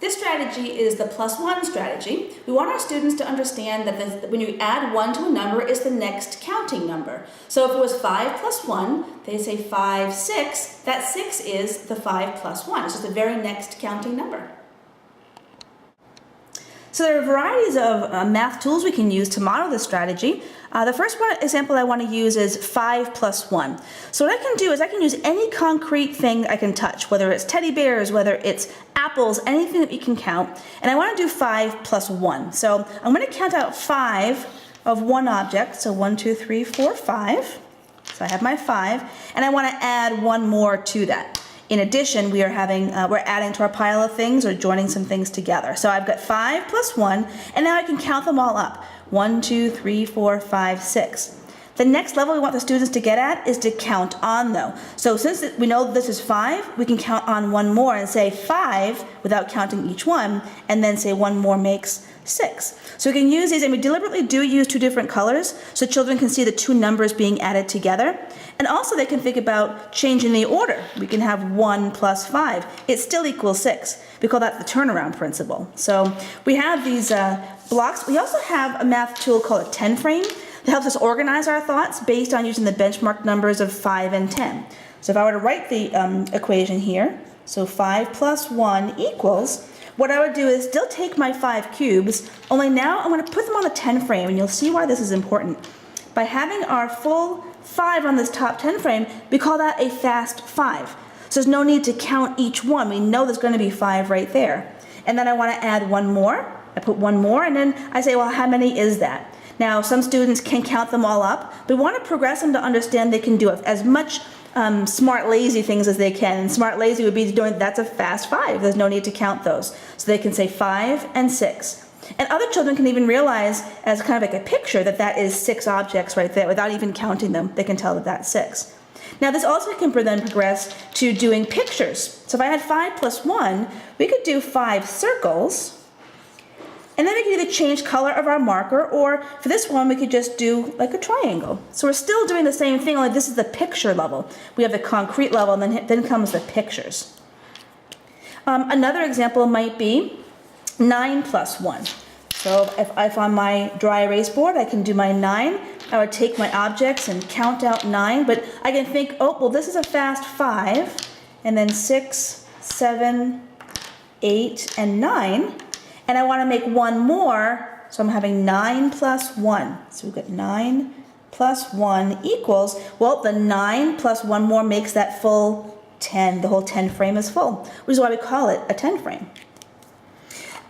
This strategy is the +1 strategy. We want our students to understand that when you add 1 to a number, it's the next counting number. So if it was 5 plus 1, they say 5, 6. That 6 is the 5 plus 1. It's just the very next counting number. So there are varieties of math tools we can use to model this strategy. The first example I want to use is 5 plus 1. So what I can do is I can use any concrete thing I can touch, whether it's teddy bears, whether it's apples, anything that you can count. And I want to do 5 plus 1. So I'm going to count out 5 of one object. So 1, 2, 3, 4, 5. So I have my 5. And I want to add one more to that. In addition, we're adding to our pile of things or joining some things together. So I've got 5 plus 1, and now I can count them all up. 1, 2, 3, 4, 5, 6. The next level we want the students to get at is to count on, though. So since we know this is 5, we can count on one more and say 5 without counting each one, and then say one more makes 6. So we can use these, and we deliberately do use two different colors so children can see the two numbers being added together. And also they can think about changing the order. We can have 1 plus 5. It still equals 6. We call that the turnaround principle. So we have these blocks. We also have a math tool called a 10 frame that helps us organize our thoughts based on using the benchmark numbers of 5 and 10. So if I were to write the equation here, so 5 plus 1 equals, what I would do is still take my 5 cubes, only now I'm going to put them on the 10 frame, and you'll see why this is important. By having our full 5 on this top 10 frame, we call that a fast 5. So there's no need to count each one. We know there's going to be 5 right there. And then I want to add one more. I put one more, and then I say, well, how many is that? Now, some students can count them all up, but we want to progress them to understand they can do as much smart lazy things as they can. And smart lazy would be doing, that's a fast 5. There's no need to count those. So they can say 5 and 6. And other children can even realize, as kind of like a picture, that that is 6 objects right there without even counting them. They can tell that that's 6. Now this also can then progress to doing pictures. So if I had 5 plus 1, we could do 5 circles. And then we could either change color of our marker, or for this one we could just do like a triangle. So we're still doing the same thing, only this is the picture level. We have the concrete level, and then comes the pictures. Another example might be 9 plus 1. So if on my dry erase board I can do my 9, I would take my objects and count out 9, but I can think, oh, well, this is a fast 5, and then 6, 7, 8, and 9, and I want to make one more, so I'm having 9 plus 1. So we've got 9 plus 1 equals, well, the 9 plus one more makes that full 10. The whole 10 frame is full, which is why we call it a 10 frame.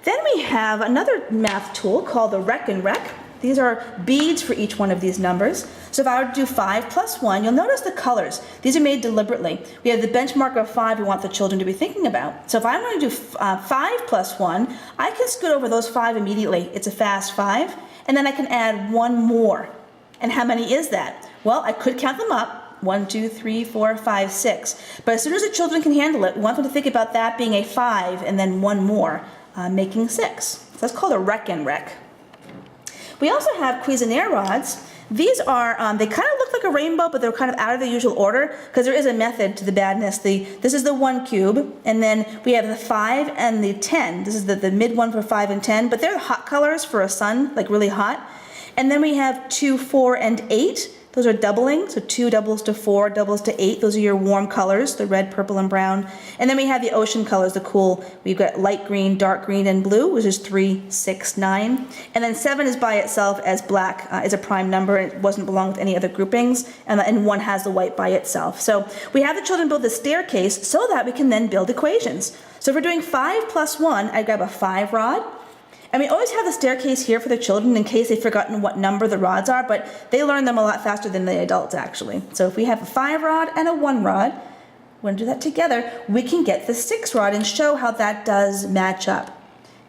Then we have another math tool called the Rec and Rec. These are beads for each one of these numbers. So if I were to do 5 plus 1, you'll notice the colors. These are made deliberately. We have the benchmark of 5 we want the children to be thinking about. So if I'm going to do 5 plus 1, I can scoot over those 5 immediately. It's a fast 5. And then I can add one more. And how many is that? Well, I could count them up. 1, 2, 3, 4, 5, 6. But as soon as the children can handle it, we want them to think about that being a 5 and then one more, making 6. So that's called a Rec and Rec. We also have Cuisenaire rods. These are, they kind of look like a rainbow, but they're kind of out of the usual order because there is a method to the badness. This is the 1 cube, and then we have the 5 and the 10. This is the mid one for 5 and 10, but they're hot colors for a sun, like really hot. And then we have 2, 4, and 8. Those are doubling, so 2 doubles to 4, doubles to 8. Those are your warm colors, the red, purple, and brown. And then we have the ocean colors, the cool. We've got light green, dark green, and blue, which is 3, 6, 9. And then 7 is by itself as black, is a prime number. It doesn't belong with any other groupings. And 1 has the white by itself. So we have the children build the staircase so that we can then build equations. So if we're doing 5 plus 1, I grab a 5 rod. And we always have the staircase here for the children in case they've forgotten what number the rods are, but they learn them a lot faster than the adults actually. So if we have a 5 rod and a 1 rod, we're going to do that together, we can get the 6 rod and show how that does match up.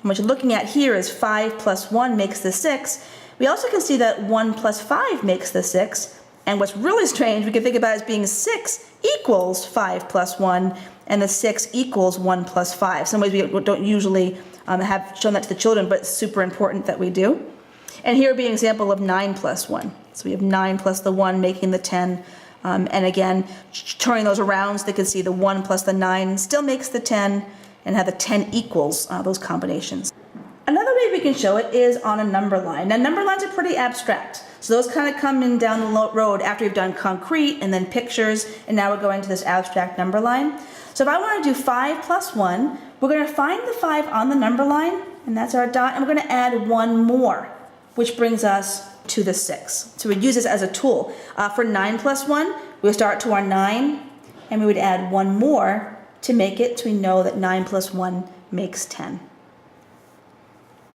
And what you're looking at here is 5 plus 1 makes the 6. We also can see that 1 plus 5 makes the 6. And what's really strange, we can think about it as being 6 equals 5 plus 1, and the 6 equals 1 plus 5. Some ways we don't usually have shown that to the children, but it's super important that we do. And here would be an example of 9 plus 1. So we have 9 plus the 1 making the 10. And again, turning those around so they can see the 1 plus the 9 still makes the 10. and have the 10 equals those combinations. Another way we can show it is on a number line. Now number lines are pretty abstract. So those kind of come in down the road after you've done concrete and then pictures, and now we're going to this abstract number line. So if I want to do 5 plus 1, we're going to find the 5 on the number line, and that's our dot, and we're going to add one more, which brings us to the 6. So we use this as a tool. For 9 plus 1, we would start to our 9, and we would add one more to make it so we know that 9 plus 1 makes 10.